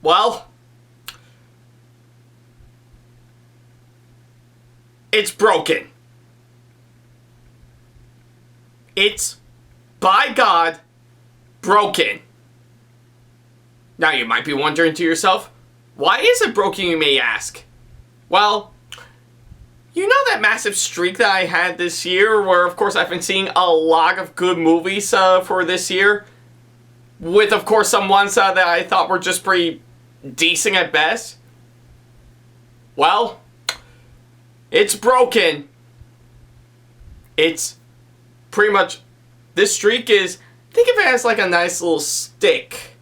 well, it's broken. It's, by God, broken. Now you might be wondering to yourself, why is it broken, you may ask? Well, you know that massive streak that I had this year where, of course, I've been seeing a lot of good movies for this year? With, of course, some ones that I thought were just pretty decent at best? Well, it's broken. It's pretty much, this streak is, think of it as like a nice little stick.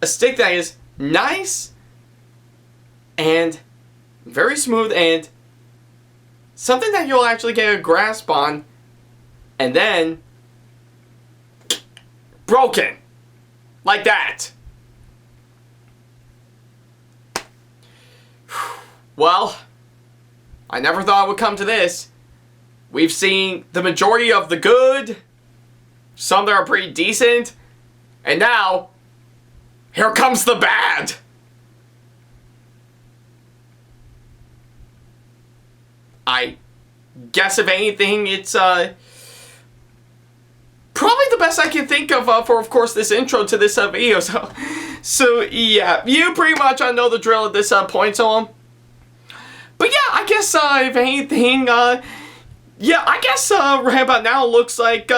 A stick that is nice and very smooth and something that you'll actually get a grasp on, and then broken. Like that. Well, I never thought it would come to this. We've seen the majority of the good, some that are pretty decent, and now, here comes the bad. I guess if anything, it's probably the best I can think of for, of course, this intro to this video. So yeah, you pretty much know the drill at this point. But yeah, I guess if anything, yeah, I guess right about now it looks like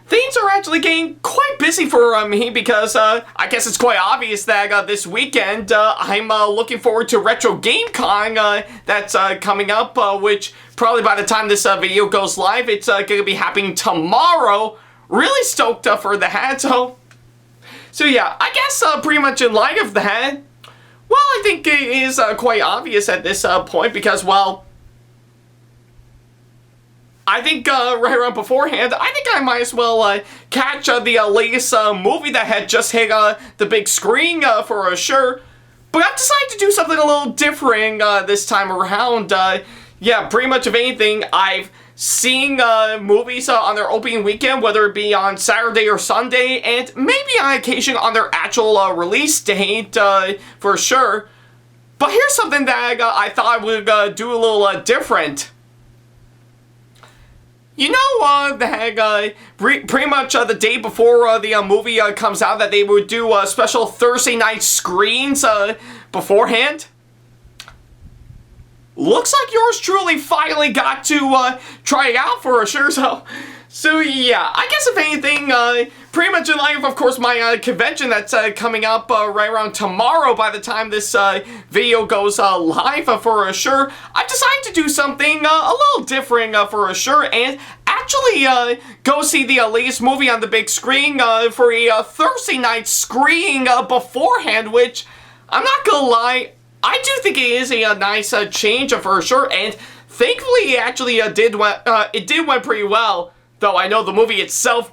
things are actually getting quite busy for me because I guess it's quite obvious that this weekend I'm looking forward to Retro Game Con that's coming up, which probably by the time this video goes live, it's going to be happening tomorrow. Really stoked for that. So yeah, I guess pretty much in light of that, well, I think it is quite obvious at this point because, well, I think right around beforehand, I think I might as well catch the latest movie that had just hit the big screen for sure. But I've decided to do something a little different this time around. Yeah, pretty much of anything, I've seen movies on their opening weekend, whether it be on Saturday or Sunday, and maybe on occasion on their actual release date for sure. But here's something that I thought I would do a little different. You know that pretty much the day before the movie comes out that they would do special Thursday night screens beforehand? Looks like yours truly finally got to try it out for sure. So yeah, I guess if anything, pretty much in light of course, my convention that's coming up right around tomorrow by the time this video goes live for sure, I've decided to do something a little different for sure, and actually go see the latest movie on the big screen for a Thursday night screening beforehand, which, I'm not gonna lie, I do think it is a nice change for sure, and thankfully it actually did went pretty well. Though I know the movie itself,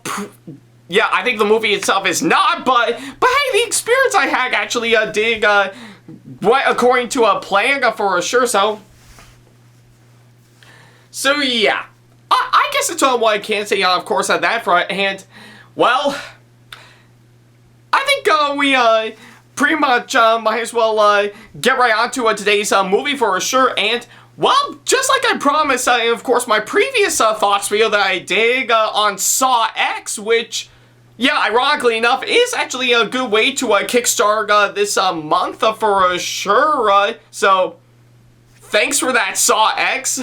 yeah, I think the movie itself is not, but hey, the experience I had actually did went according to a plan for sure. So yeah, I guess it's all what I can say of course on that front. And well, I think we pretty much might as well get right on to today's movie for sure. And well, just like I promised, of course, my previous thoughts video that I did on Saw X, which, yeah, ironically enough, is actually a good way to kickstart this month for sure. So, thanks for that, Saw X.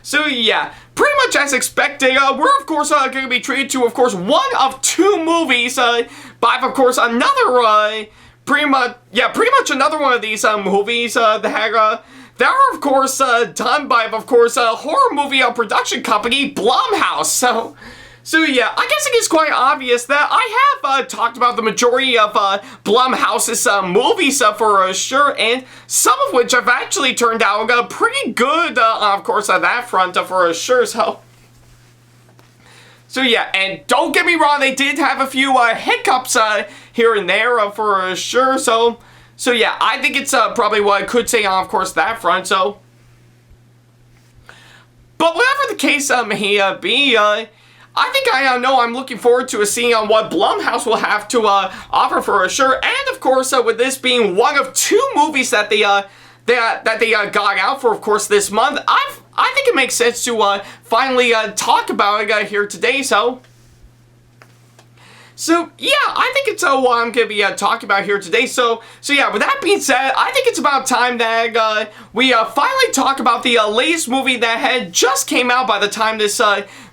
So yeah, pretty much as expected, we're, of course, going to be treated to, of course, one of two movies by, of course, another, pretty much another one of these movies that are, of course, done by, of course, a horror movie production company, Blumhouse. So yeah, I guess it is quite obvious that I have talked about the majority of Blumhouse's movies for sure, and some of which have actually turned out pretty good, of course, on that front for sure. So yeah, and don't get me wrong, they did have a few hiccups here and there for sure. So yeah, I think it's probably what I could say on, of course, that front. But whatever the case may be, I I think I know I'm looking forward to seeing what Blumhouse will have to offer for sure. And of course, with this being one of 2 movies that they got out for, of course, this month, I think it makes sense to finally talk about it here today. So yeah, I think it's what I'm going to be talking about here today. So yeah, with that being said, I think it's about time that we finally talk about the latest movie that had just came out by the time this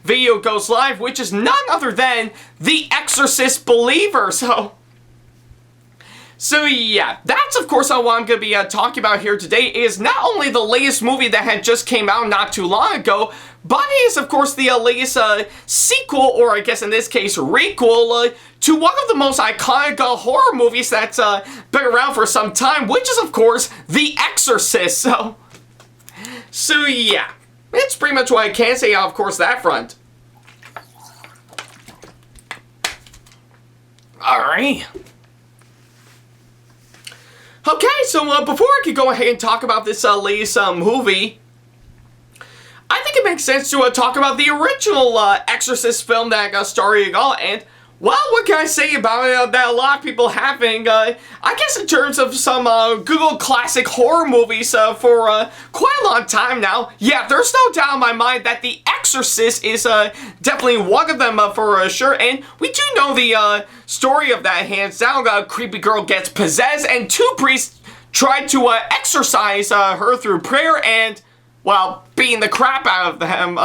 video goes live, which is none other than The Exorcist Believer. So yeah, that's of course what I'm going to be talking about here today, is not only the latest movie that had just came out not too long ago, but it is of course the latest sequel, or I guess in this case requel, to one of the most iconic horror movies that's been around for some time, which is of course The Exorcist. So yeah, it's pretty much what I can say on of course that front. Alright. Okay, so before I could go ahead and talk about this latest movie, I think it makes sense to talk about the original Exorcist film that starred it all. And, well, what can I say about it that a lot of people having, I guess in terms of some Google classic horror movies for quite a long time now. Yeah, there's no doubt in my mind that The Exorcist is definitely one of them for sure. And we do know the story of that, hands down. A creepy girl gets possessed and 2 priests tried to exorcise her through prayer and, well, beating the crap out of them.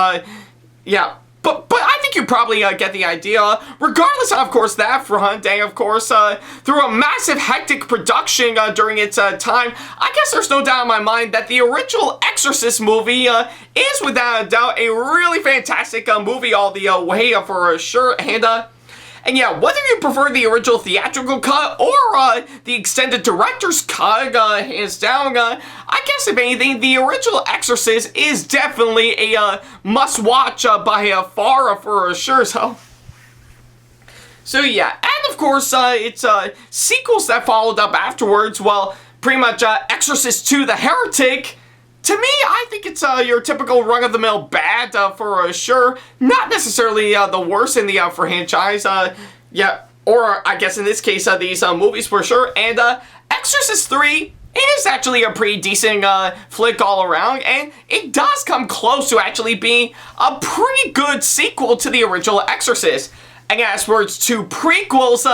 Yeah. But I think you probably get the idea. Regardless of course, that front, and of course, through a massive hectic production during its time, I guess there's no doubt in my mind that the original Exorcist movie is without a doubt a really fantastic movie all the way for sure. And yeah, whether you prefer the original theatrical cut or the extended director's cut, hands down, I guess if anything, the original Exorcist is definitely a must-watch by far for sure. So yeah, and of course, it's sequels that followed up afterwards. Well, pretty much Exorcist 2: The Heretic. To me, I think it's your typical run-of-the-mill bad for sure. Not necessarily the worst in the franchise. Yeah, or I guess in this case, these movies for sure. And Exorcist 3 is actually a pretty decent flick all around, and it does come close to actually being a pretty good sequel to the original Exorcist. And as for its 2 prequels,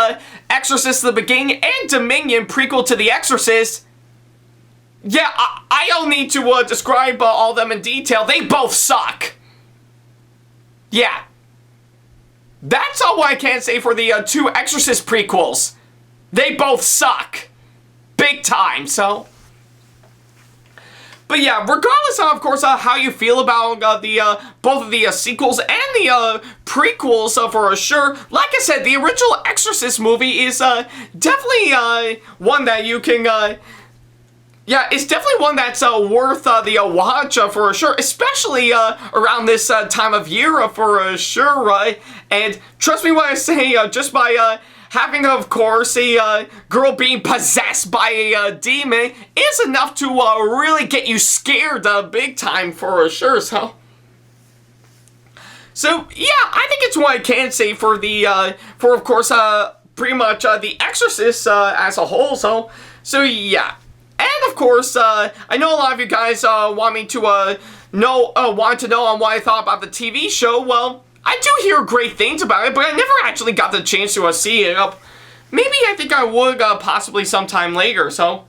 Exorcist the Beginning and Dominion, prequel to The Exorcist, yeah, I don't need to describe all of them in detail. They both suck. Yeah. That's all I can say for the 2 Exorcist prequels. They both suck. Big time, so. But yeah, regardless of course, how you feel about both of the sequels and the prequels for sure, like I said, the original Exorcist movie is definitely one that you can... Yeah, it's definitely one that's worth the watch for sure, especially around this time of year for sure, right? And trust me when I say, just by having, of course, a girl being possessed by a demon is enough to really get you scared big time for sure, so yeah, I think it's what I can say for the, for of course, pretty much The Exorcist as a whole, so yeah. And of course, I know a lot of you guys want me to want to know on what I thought about the TV show. Well, I do hear great things about it, but I never actually got the chance to see it. Maybe I think I would possibly sometime later. But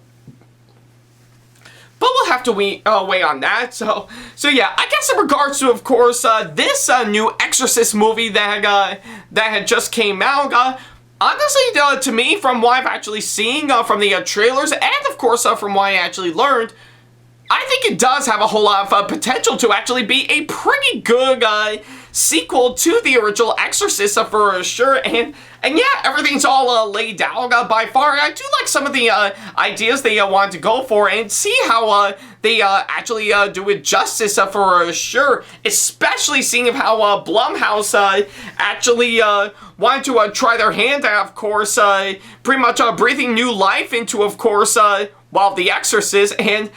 we'll have to wait on that. So yeah, I guess in regards to, of course, this new Exorcist movie that had just came out. Honestly, to me, from what I've actually seen from the trailers, and of course from what I actually learned, I think it does have a whole lot of potential to actually be a pretty good sequel to the original Exorcist for sure. And yeah, everything's all laid out by far. I do like some of the ideas they wanted to go for, and see how they actually do it justice for sure. Especially seeing how Blumhouse actually wanted to try their hand at, of course, pretty much breathing new life into, of course, well, The Exorcist. And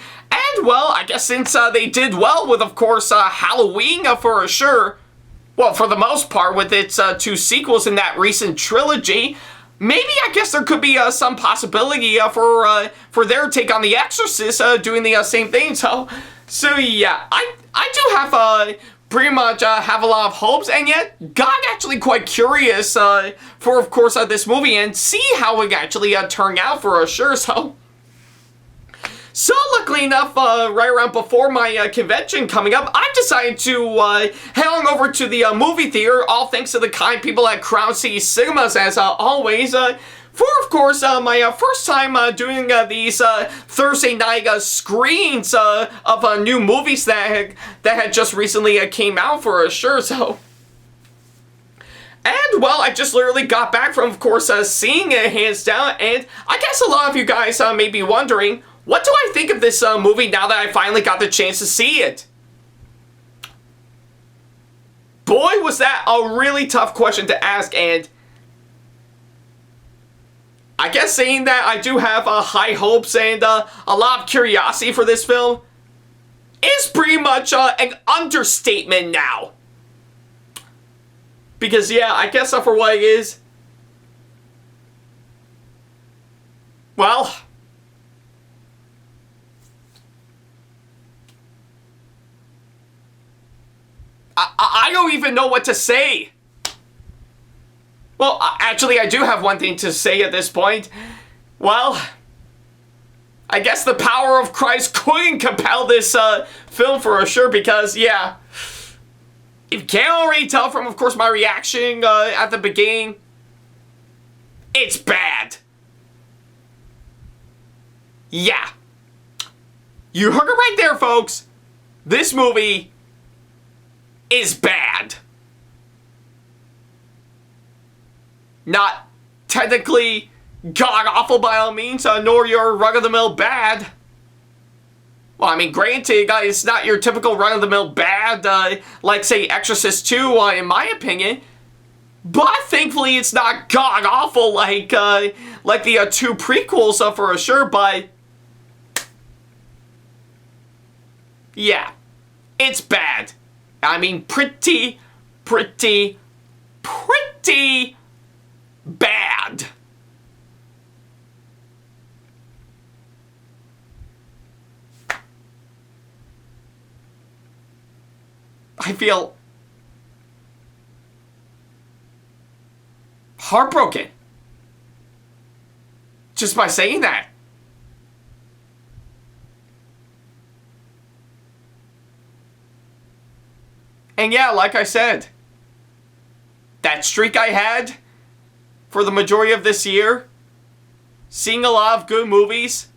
well, I guess since they did well with, of course, Halloween for sure, well, for the most part, with its 2 sequels in that recent trilogy, maybe I guess there could be some possibility for their take on The Exorcist doing the same thing. So yeah, I do have pretty much have a lot of hopes, and yet got actually quite curious for, of course, this movie and see how it actually turned out for sure. So luckily enough, right around before my convention coming up, I decided to head on over to the movie theater, all thanks to the kind people at Crown City Cinemas, as always, for, of course, my first time doing these Thursday night screens of new movies that had just recently came out for sure. And, well, I just literally got back from, of course, seeing it hands down, and I guess a lot of you guys may be wondering, what do I think of this movie now that I finally got the chance to see it? Boy, was that a really tough question to ask, and I guess saying that I do have high hopes and a lot of curiosity for this film is pretty much an understatement now. Because, yeah, I guess for what it is, well, I don't even know what to say. Well, actually, I do have one thing to say at this point. Well, I guess the power of Christ couldn't compel this film for sure, because, yeah, if you can't already tell from, of course, my reaction at the beginning, it's bad. Yeah. You heard it right there, folks. This movie is bad. Not technically god-awful by all means, nor your run-of-the-mill bad. Well, I mean, granted, it's not your typical run-of-the-mill bad, like, say, Exorcist 2, in my opinion. But thankfully, it's not god-awful like the 2 prequels, for sure, but yeah, it's bad. I mean, pretty bad. I feel heartbroken just by saying that. And yeah, like I said, that streak I had for the majority of this year, seeing a lot of good movies,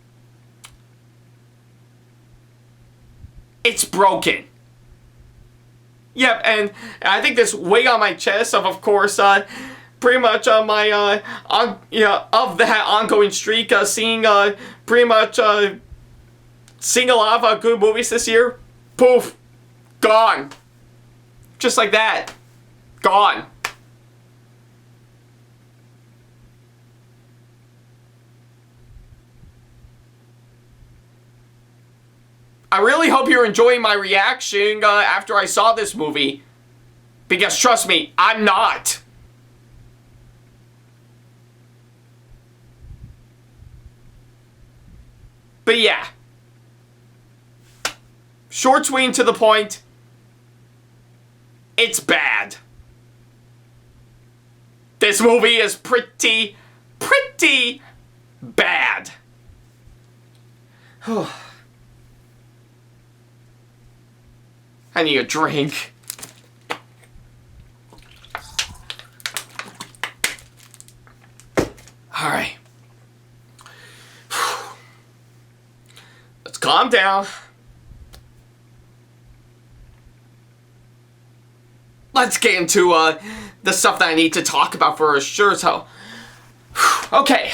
it's broken. Yep, and I think this weight on my chest of course, pretty much on my, of that ongoing streak, seeing pretty much seeing a lot of good movies this year, poof, gone. Just like that. Gone. I really hope you're enjoying my reaction after I saw this movie. Because trust me, I'm not. But yeah. Short, sweet, and to the point. It's bad. This movie is pretty bad. I need a drink. Alright. Let's calm down. Let's get into the stuff that I need to talk about for sure. Okay,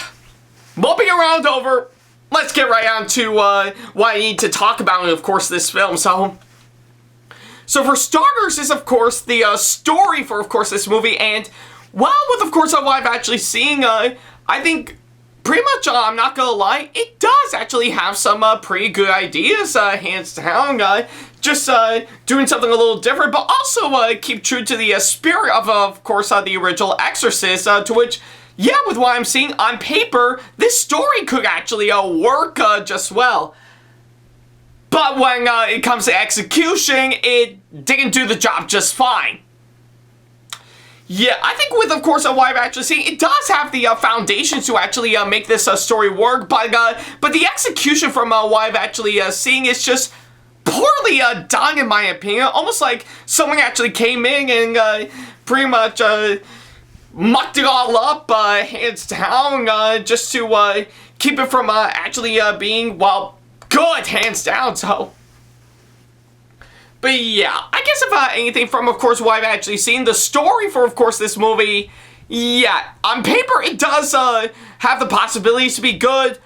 moping around over. Let's get right on to what I need to talk about, and of course this film. So for starters is of course the story for of course this movie, and well, with of course what I've actually seen, I think pretty much I'm not gonna lie, it does actually have some pretty good ideas, hands down. just doing something a little different, but also keep true to the spirit of course, the original Exorcist, to which, yeah, with what I'm seeing on paper, this story could actually work just well. But when it comes to execution, it didn't do the job just fine. Yeah, I think with, of course, what I've actually seen, it does have the foundations to actually make this story work, but the execution from what I've actually seen is just poorly done, in my opinion. Almost like someone actually came in and pretty much mucked it all up, hands down, just to keep it from actually being, well, good, hands down, so. But yeah, I guess if anything from, of course, what I've actually seen, the story for, of course, this movie, yeah, on paper it does have the possibilities to be good,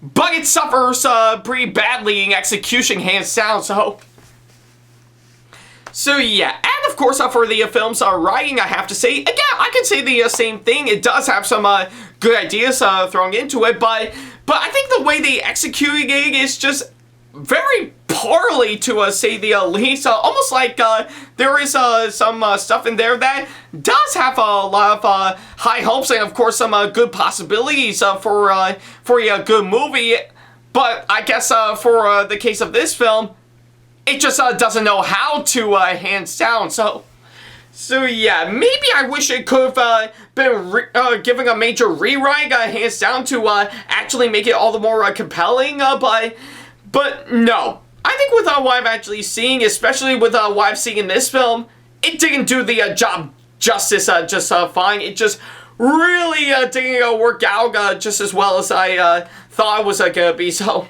but it suffers pretty badly in execution, hands down, so. So yeah, and of course for the film's writing, I have to say, again, I can say the same thing. It does have some good ideas thrown into it, but I think the way they executed it is just very poorly, to say the least. Almost like there is some stuff in there that does have a lot of high hopes and, of course, some good possibilities for a good movie. But I guess for the case of this film, it just doesn't know how to, hands down. So yeah, maybe I wish it could have been giving a major rewrite, hands down, to actually make it all the more compelling, but no. I think with what I'm actually seeing, especially with what I've seen in this film, it didn't do the job justice just fine. It just really didn't work out just as well as I thought it was gonna be, so.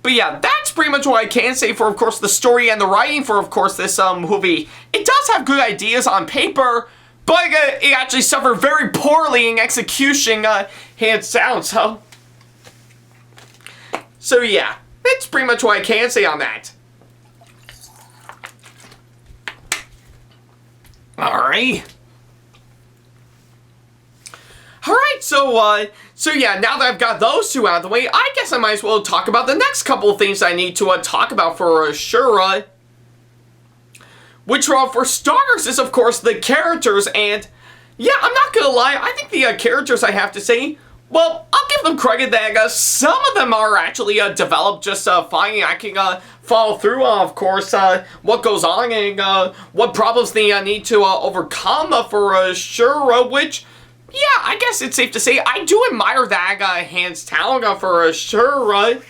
But yeah, that's pretty much what I can say for, of course, the story and the writing for, of course, this movie. It does have good ideas on paper, but it actually suffered very poorly in execution, hands down, so. So yeah, that's pretty much what I can say on that. Alright. Alright, so yeah, now that I've got those two out of the way, I guess I might as well talk about the next couple of things I need to talk about for sure. Which, for starters, is, of course, the characters, and yeah, I'm not gonna lie, I think the characters, I have to say, well, I'll give them credit that some of them are actually developed just fine. I can follow through on, of course, what goes on and what problems they need to overcome for sure, which, yeah, I guess it's safe to say I do admire that hands down for sure.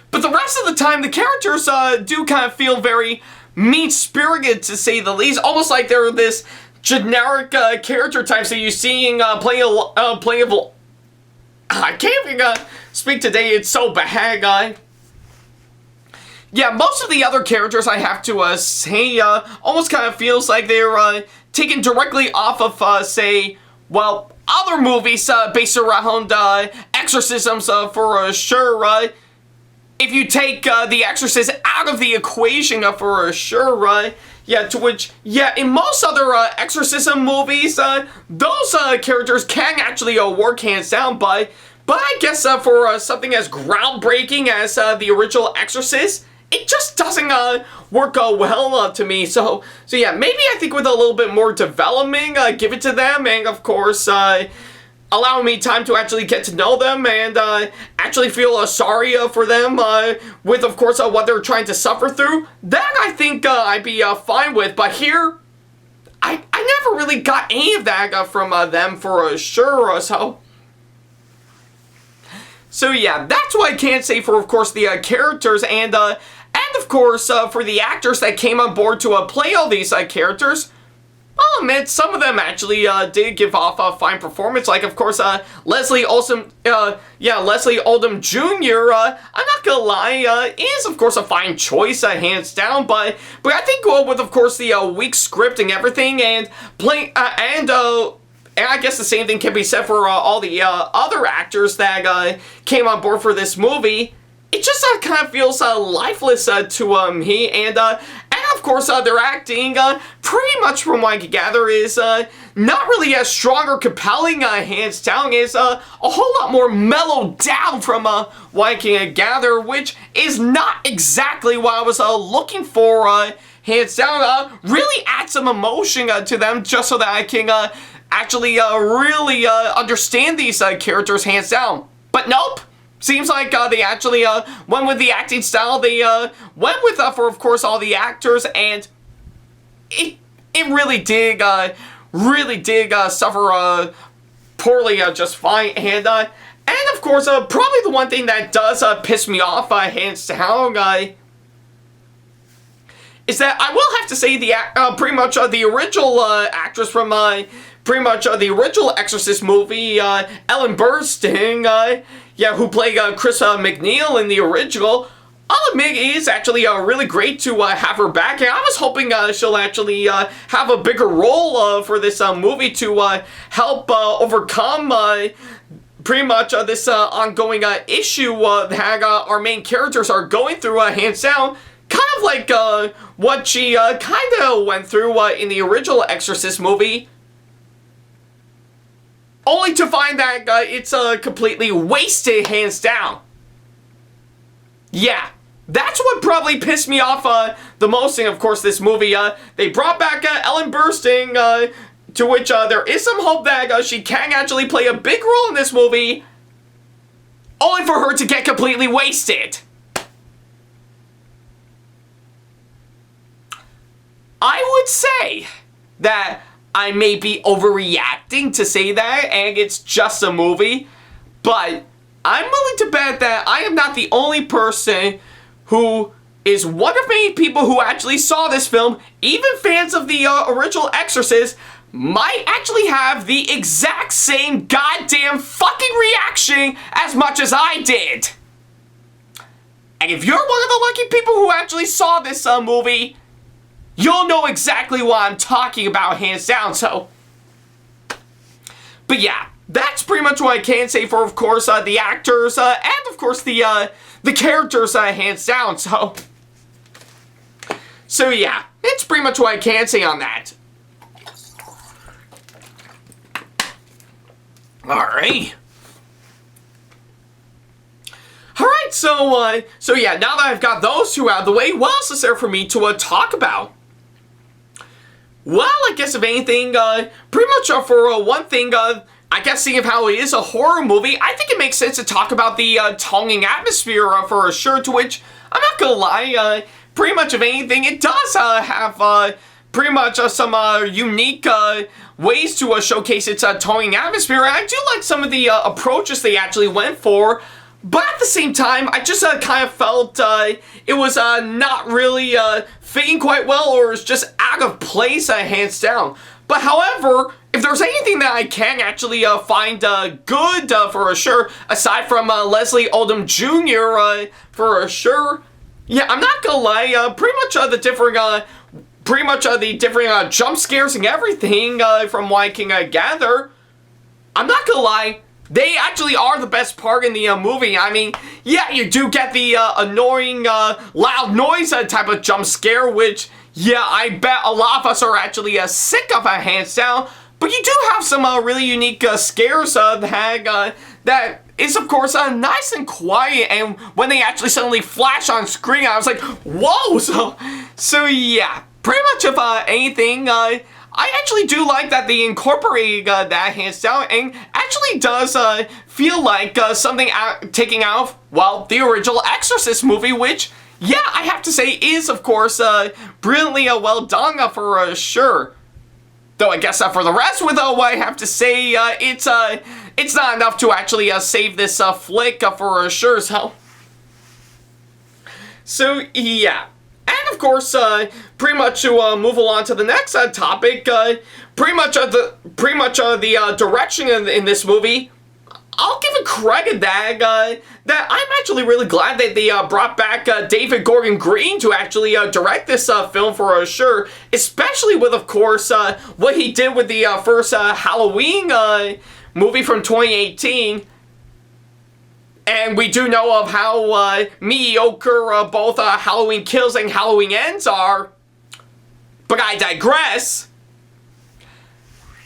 But the rest of the time, the characters do kind of feel very mean-spirited, to say the least, almost like they're this generic character types that you see in playable. I can't even speak today. It's so bad, Yeah, most of the other characters, I have to say, almost kind of feels like they're taken directly off of, say, well, other movies based around exorcisms for sure. If you take The Exorcist out of the equation for sure, yeah, to which, yeah, in most other exorcism movies, those characters can actually work hands down, but I guess for something as groundbreaking as the original Exorcist, it just doesn't work well to me. So yeah, maybe I think with a little bit more development, give it to them, and of course, allowing me time to actually get to know them and actually feel sorry for them with, of course, what they're trying to suffer through, that I think I'd be fine with. But here, I never really got any of that from them for sure, so yeah, that's what I can say for, of course, the characters, and of course, for the actors that came on board to play all these characters. I'll admit, some of them actually did give off a fine performance, like, of course, Leslie Oldham Jr., I'm not gonna lie, is, of course, a fine choice, hands down, but I think with, of course, the weak script and everything, and and I guess the same thing can be said for all the other actors that came on board for this movie, it just kind of feels lifeless to me, and of course, their acting pretty much from what I can gather is not really as strong or compelling, hands down. Is a whole lot more mellowed down from what I can gather, which is not exactly what I was looking for, hands down. Really add some emotion to them just so that I can actually really understand these characters, hands down. But nope. Seems like they actually went with the acting style they went with for, of course, all the actors, and it really did suffer poorly, just fine, and of course, probably the one thing that does piss me off, hands down, is that I will have to say the pretty much the original actress from pretty much the original Exorcist movie, Ellen Burstyn, yeah, who played Chris McNeil in the original. I'll admit it is actually really great to have her back, and I was hoping she'll actually have a bigger role for this movie to help overcome pretty much this ongoing issue that our main characters are going through, hands down. Kind of like what she kind of went through in the original Exorcist movie. Only to find that it's completely wasted, hands down. Yeah, that's what probably pissed me off the most in, of course, this movie. They brought back Ellen Burstyn, to which there is some hope that she can actually play a big role in this movie, only for her to get completely wasted. I would say that I may be overreacting to say that, and it's just a movie, but I'm willing to bet that I am not the only person who is one of many people who actually saw this film. Even fans of the original Exorcist might actually have the exact same goddamn fucking reaction as much as I did. And if you're one of the lucky people who actually saw this movie, you'll know exactly what I'm talking about, hands down, so. But yeah, that's pretty much what I can say for, of course, the actors, and of course the characters, hands down, so. So yeah, it's pretty much what I can say on that. Alright. Alright, so yeah, now that I've got those two out of the way, what else is there for me to talk about? Well, I guess if anything, pretty much for one thing, I guess seeing of how it is a horror movie, I think it makes sense to talk about the tonguing atmosphere for sure, to which, I'm not gonna lie, pretty much if anything, it does have pretty much some unique ways to showcase its tonguing atmosphere, and I do like some of the approaches they actually went for. But at the same time, I just kind of felt it was not really fitting quite well, or was just out of place, hands down. But however, if there's anything that I can actually find good for sure, aside from Leslie Odom Jr. For sure, yeah, I'm not gonna lie, pretty much the different jump scares and everything from what I can gather, I'm not gonna lie, they actually are the best part in the movie. I mean, yeah, you do get the annoying, loud noise type of jump scare, which, yeah, I bet a lot of us are actually sick of, hands down. But you do have some really unique scares that is, of course, nice and quiet. And when they actually suddenly flash on screen, I was like, whoa! So yeah, pretty much of anything, I actually do like that they incorporated that, hands down, and actually does feel like something taking out of, well, the original Exorcist movie, which, yeah, I have to say is, of course, brilliantly well done for sure. Though I guess for the rest, with what I have to say, it's not enough to actually save this flick for sure, so. So, yeah. And of course, pretty much to move along to the next topic, pretty much the direction in this movie, I'll give it credit that I'm actually really glad that they brought back David Gordon Green to actually direct this film for sure, especially with, of course, what he did with the first Halloween movie from 2018. And we do know of how mediocre both Halloween Kills and Halloween Ends are. But I digress.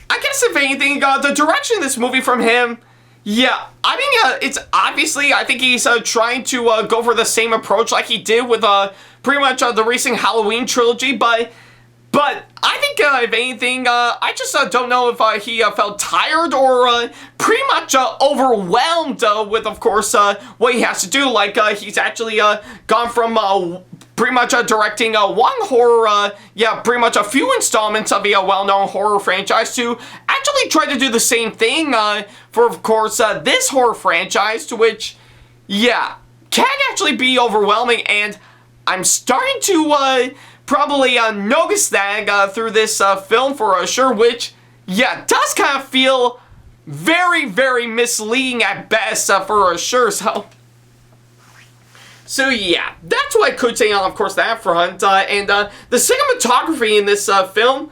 I guess if anything, the direction of this movie from him, yeah, I mean, it's obviously, I think he's trying to go for the same approach like he did with pretty much the recent Halloween trilogy, but I think, if anything, I just don't know if he felt tired or pretty much overwhelmed with, of course, what he has to do. Like, he's actually gone from pretty much directing one horror, pretty much a few installments of a well-known horror franchise to actually try to do the same thing for, of course, this horror franchise, to which, can actually be overwhelming, and I'm starting to probably notice that through this film for sure, which, does kind of feel very, very misleading at best for sure, So yeah, that's what I could say on, of course, that front. And the cinematography in this film,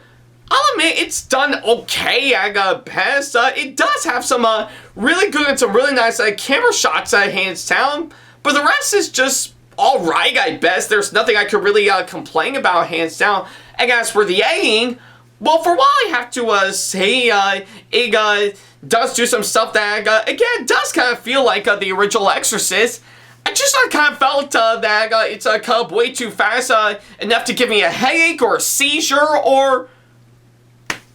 I'll admit, it's done okay at best. It does have some really good and some really nice camera shots, hands down. But the rest is just alright at best. There's nothing I could really complain about, hands down. And as for the editing, well, for what I have to say, it does do some stuff that, again, does kind of feel like the original Exorcist. I just kind of felt that it's cut up way too fast, enough to give me a headache or a seizure, or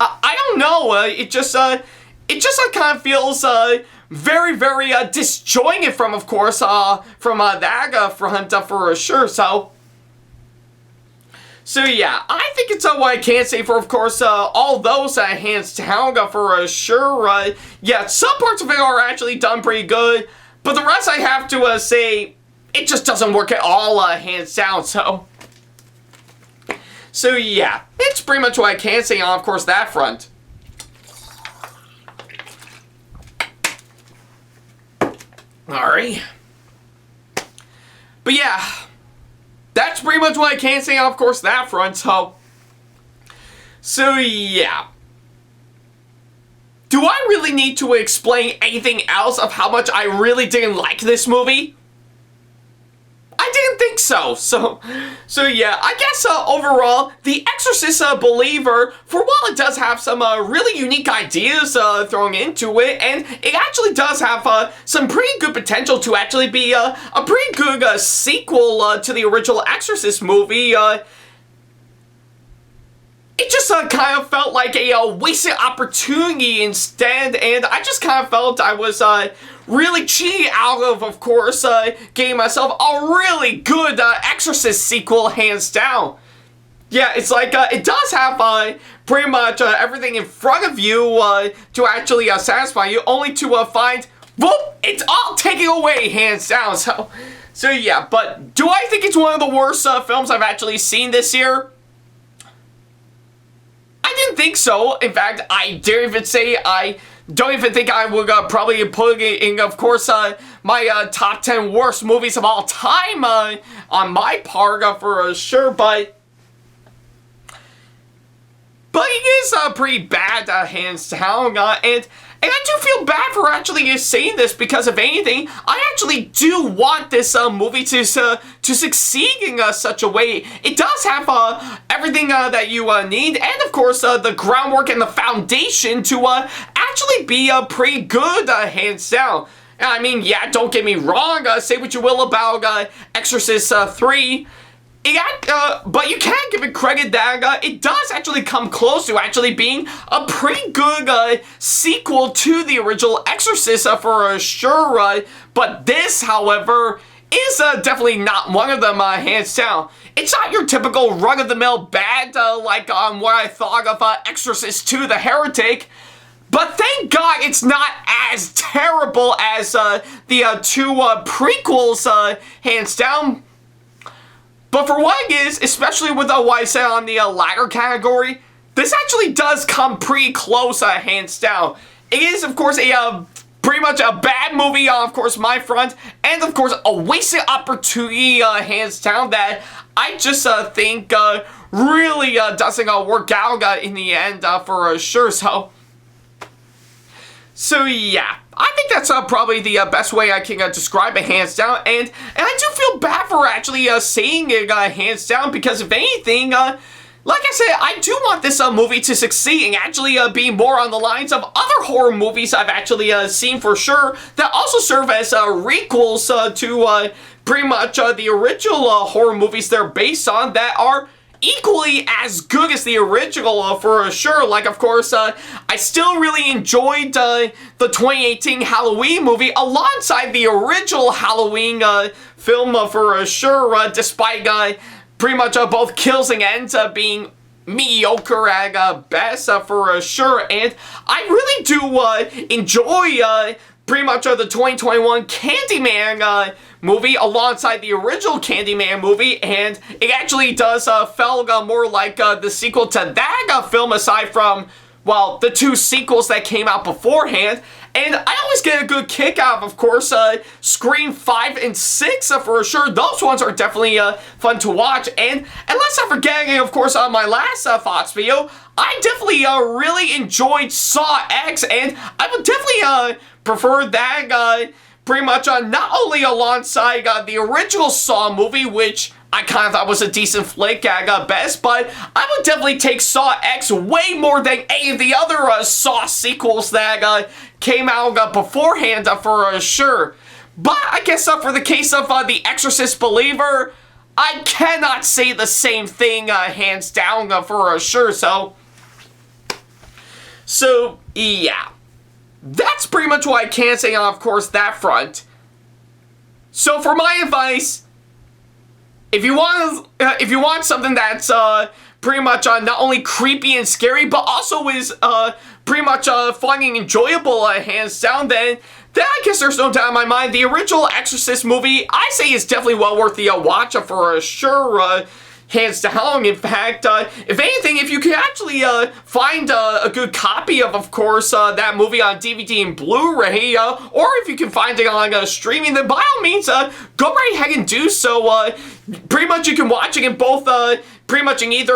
I don't know. It just kind of feels very, very disjointed from, of course, from that front for sure. So yeah, I think it's what I can say for, of course, all those hands down for sure. Yeah, some parts of it are actually done pretty good. But the rest I have to say, it just doesn't work at all, hands down, so yeah, it's pretty much what I can say on, of course, that front. Alright. But yeah, that's pretty much what I can say on, of course, that front, so yeah. Do I really need to explain anything else of how much I really didn't like this movie? I didn't think so. So yeah, I guess overall, The Exorcist Believer, for while it does have some really unique ideas thrown into it, and it actually does have some pretty good potential to actually be a pretty good sequel to the original Exorcist movie, it just kind of felt like a wasted opportunity instead, and I just kind of felt I was really cheating out of course, getting myself a really good Exorcist sequel, hands down. Yeah, it's like, it does have pretty much everything in front of you to actually satisfy you, only to find, whoop, it's all taken away, hands down. So yeah, but do I think it's one of the worst films I've actually seen this year? I didn't think so. In fact, I dare even say I don't even think I would probably put it in, of course, my top 10 worst movies of all time on my part for sure, but it is pretty bad, hands down, and I do feel bad for actually saying this, because if anything, I actually do want this movie to succeed in such a way. It does have everything that you need, and of course the groundwork and the foundation to actually be pretty good, hands down. I mean, yeah, don't get me wrong, say what you will about Exorcist 3, but you can give it credit that it does actually come close to actually being a pretty good sequel to the original Exorcist for sure. But this, however, is definitely not one of them, hands down. It's not your typical run-of-the-mill bad like on what I thought of Exorcist 2: The Heretic. But thank God it's not as terrible as the two prequels, hands down. But for what it is, especially with what I said on the latter category, this actually does come pretty close, hands down. It is, of course, a pretty much a bad movie on, of course, my front, and of course, a wasted opportunity, hands down, that I just think really doesn't work out in the end for sure. So yeah, I think that's probably the best way I can describe it, hands down, and I do feel bad for actually saying it hands down, because if anything, like I said, I do want this movie to succeed and actually be more on the lines of other horror movies I've actually seen for sure that also serve as requels to pretty much the original horror movies they're based on that are equally as good as the original for sure. Like, of course, I still really enjoyed the 2018 Halloween movie alongside the original Halloween film for sure, despite pretty much both kills and ends being mediocre at best for sure. And I really do enjoy pretty much the 2021 Candyman movie alongside the original Candyman movie, and it actually does feel more like the sequel to that film aside from, well, the two sequels that came out beforehand. And I always get a good kick out of course, Scream 5 and 6 for sure. Those ones are definitely fun to watch. And let's not forget, of course, on my last Fox video, I definitely really enjoyed Saw X, and I would definitely prefer that pretty much not only alongside the original Saw movie, which I kind of thought was a decent flick at best, but I would definitely take Saw X way more than any of the other Saw sequels that came out beforehand for sure. But I guess for the case of The Exorcist Believer, I cannot say the same thing hands down for sure, so yeah. That's pretty much what I can say on, of course, that front. So for my advice, if you want something that's pretty much not only creepy and scary, but also is pretty much fun and enjoyable, hands down, then I guess there's no doubt in my mind the original Exorcist movie, I say, is definitely well worth the watch for sure. Hands down. In fact, if anything, if you can actually find a good copy of course, that movie on DVD and Blu-ray, or if you can find it on streaming, then by all means, go right ahead and do so. Pretty much you can watch it in both, pretty much in either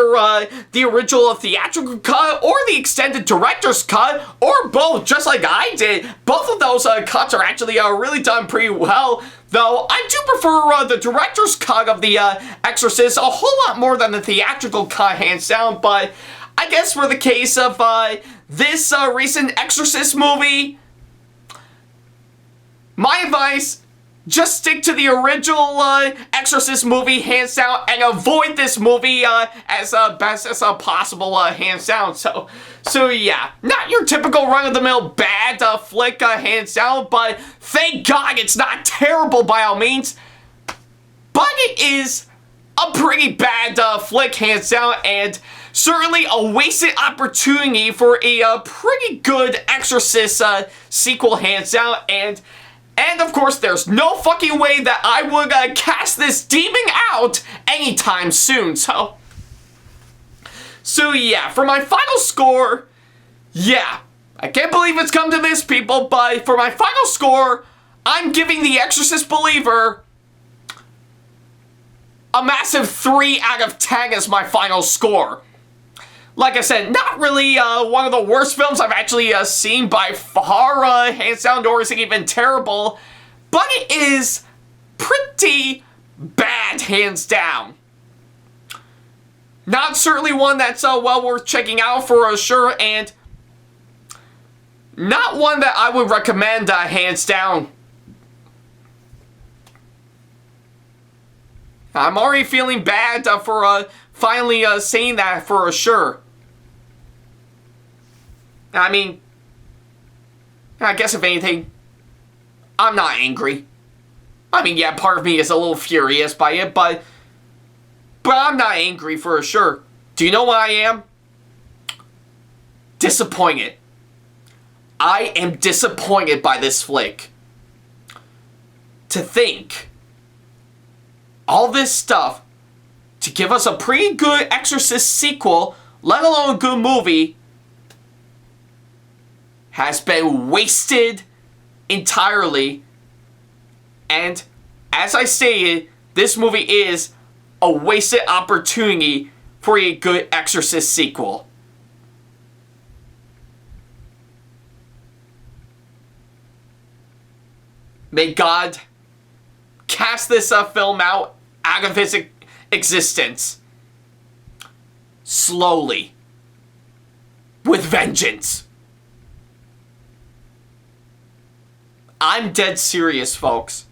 the original theatrical cut or the extended director's cut, or both, just like I did. Both of those cuts are actually really done pretty well. Though, I do prefer the director's cut of The Exorcist a whole lot more than the theatrical cut, hands down, but I guess for the case of this recent Exorcist movie, my advice, just stick to the original Exorcist movie, hands down, and avoid this movie as best as possible, hands down. So yeah, not your typical run-of-the-mill bad flick, hands down, but thank God it's not terrible by all means. But it is a pretty bad flick, hands down, and certainly a wasted opportunity for a pretty good Exorcist sequel, hands down, and of course, there's no fucking way that I would cast this demon out anytime soon, so yeah, for my final score, yeah, I can't believe it's come to this, people, but for my final score, I'm giving The Exorcist Believer a massive 3 out of 10 as my final score. Like I said, not really one of the worst films I've actually seen by far, hands down, nor is it even terrible, but it is pretty bad, hands down. Not certainly one that's well worth checking out for sure, and not one that I would recommend, hands down. I'm already feeling bad for finally saying that for sure. I mean, I guess if anything, I'm not angry. I mean, yeah, part of me is a little furious by it, but I'm not angry for sure. Do you know what I am? Disappointed. I am disappointed by this flick. To think all this stuff to give us a pretty good Exorcist sequel, let alone a good movie, has been wasted entirely. And as I stated, this movie is a wasted opportunity for a good Exorcist sequel. May God cast this film out of his existence. slowly. With vengeance. I'm dead serious, folks.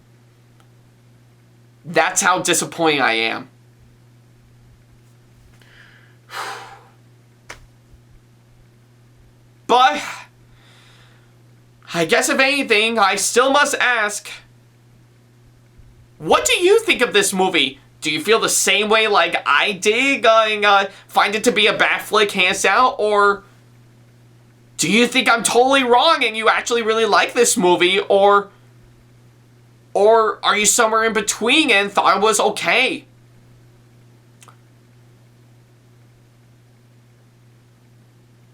That's how disappointing I am. But I guess if anything, I still must ask, what do you think of this movie? Do you feel the same way like I did, find it to be a bad flick, hands down, or do you think I'm totally wrong and you actually really like this movie, or are you somewhere in between and thought it was okay?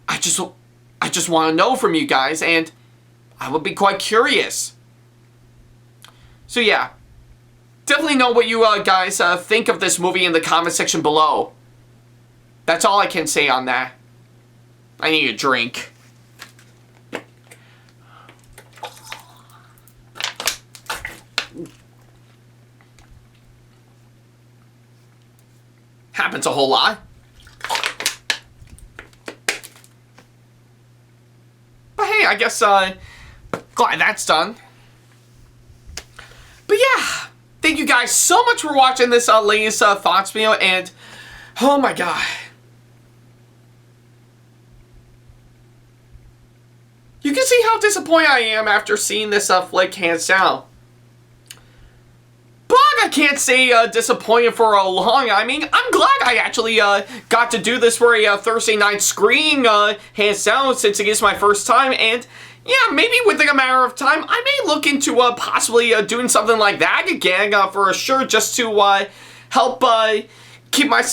I just want to know from you guys, and I would be quite curious. So yeah, definitely know what you guys think of this movie in the comment section below. That's all I can say on that. I need a drink. Happens a whole lot. But hey, I guess, glad that's done. But yeah, thank you guys so much for watching this latest thoughts video, and oh my god. You can see how disappointed I am after seeing this flick, hands down. But I can't say disappointed for a long. I mean, I'm glad I actually got to do this for a Thursday night screening, hands down, since it is my first time. And yeah, maybe within a matter of time, I may look into possibly doing something like that again, for sure, just to help keep my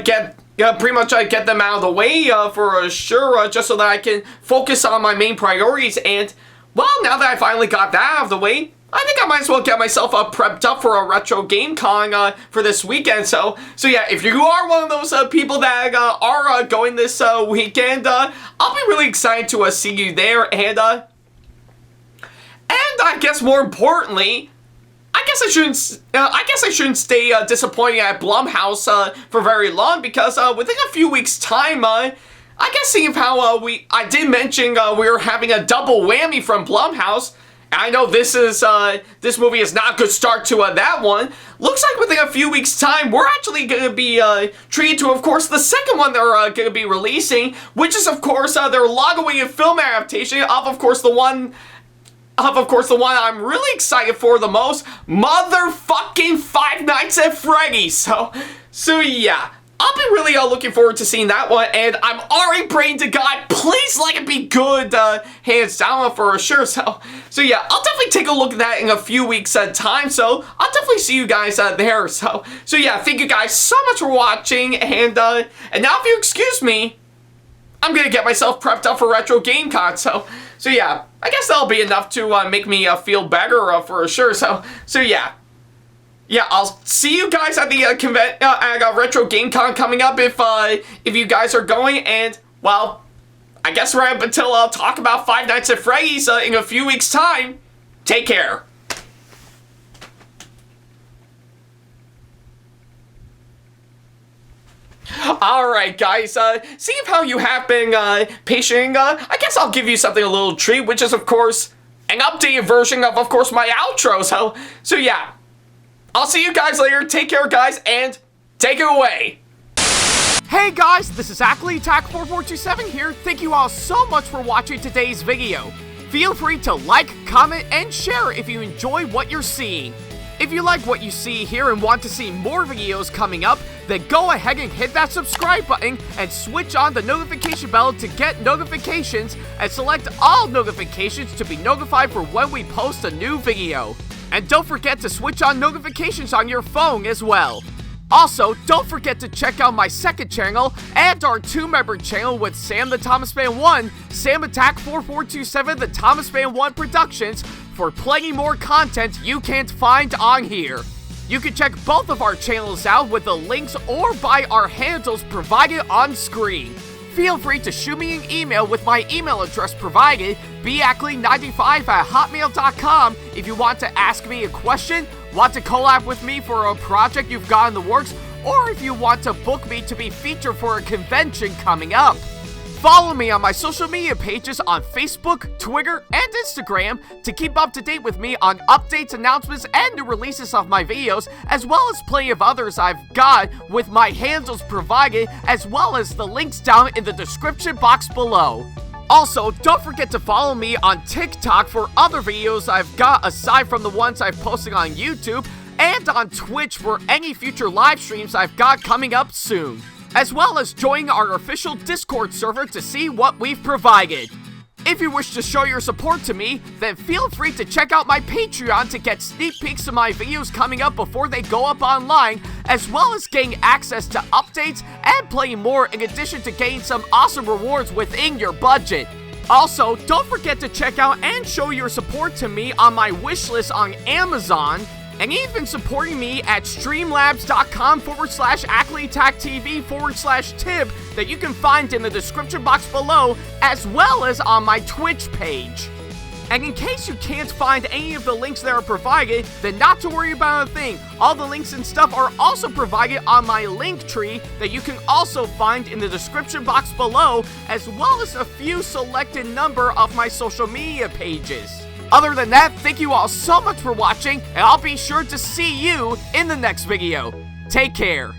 get. Pretty much get them out of the way for sure, just so that I can focus on my main priorities. And, well, now that I finally got that out of the way, I think I might as well get myself prepped up for a retro game con for this weekend. So yeah, if you are one of those people that are going this weekend, I'll be really excited to see you there. And I guess more importantly, I guess I shouldn't stay disappointed at Blumhouse for very long, because within a few weeks' time, I guess seeing how I did mention we were having a double whammy from Blumhouse. I know this movie is not a good start to that one. Looks like within a few weeks' time, we're actually going to be treated to, of course, the second one they're going to be releasing, which is, of course, their long-awaited film adaptation of course, the one I'm really excited for the most, motherfucking Five Nights at Freddy's. So yeah, I'll be really looking forward to seeing that one, and I'm already praying to God, please let it be good, hands down for sure. So yeah, I'll definitely take a look at that in a few weeks' time, so I'll definitely see you guys there. So yeah, thank you guys so much for watching, and now if you excuse me, I'm gonna get myself prepped up for Retro Game Con. So yeah, I guess that'll be enough to make me feel better for sure. So yeah. Yeah, I'll see you guys at the Retro Game Con coming up if you guys are going. And, well, I guess we're up until I'll talk about Five Nights at Freddy's in a few weeks' time. Take care. Alright guys, seeing how you have been patient, I guess I'll give you something a little treat, which is of course an updated version of course my outro. So yeah, I'll see you guys later. Take care guys, and take it away. Hey guys, this is Ackleyattack4427 here. Thank you all so much for watching today's video. Feel free to like, comment, and share if you enjoy what you're seeing. If you like what you see here and want to see more videos coming up, then go ahead and hit that subscribe button and switch on the notification bell to get notifications, and select all notifications to be notified for when we post a new video. And don't forget to switch on notifications on your phone as well. Also, don't forget to check out my second channel and our 2-member channel with Sam the Thomas Fan 1, SamAttack4427 Productions, for plenty more content you can't find on here. You can check both of our channels out with the links or by our handles provided on screen. Feel free to shoot me an email with my email address provided, backley95@hotmail.com, if you want to ask me a question, want to collab with me for a project you've got in the works, or if you want to book me to be featured for a convention coming up. Follow me on my social media pages on Facebook, Twitter, and Instagram to keep up to date with me on updates, announcements, and new releases of my videos, as well as plenty of others I've got with my handles provided, as well as the links down in the description box below. Also, don't forget to follow me on TikTok for other videos I've got aside from the ones I've posted on YouTube, and on Twitch for any future live streams I've got coming up soon, as well as joining our official Discord server to see what we've provided. If you wish to show your support to me, then feel free to check out my Patreon to get sneak peeks of my videos coming up before they go up online, as well as getting access to updates and playing more in addition to getting some awesome rewards within your budget. Also, don't forget to check out and show your support to me on my wishlist on Amazon, and even supporting me at streamlabs.com/Ackleyattack427's/tip that you can find in the description box below, as well as on my Twitch page. And in case you can't find any of the links that are provided, then not to worry about a thing. All the links and stuff are also provided on my link tree that you can also find in the description box below, as well as a few selected number of my social media pages. Other than that, thank you all so much for watching, and I'll be sure to see you in the next video. Take care.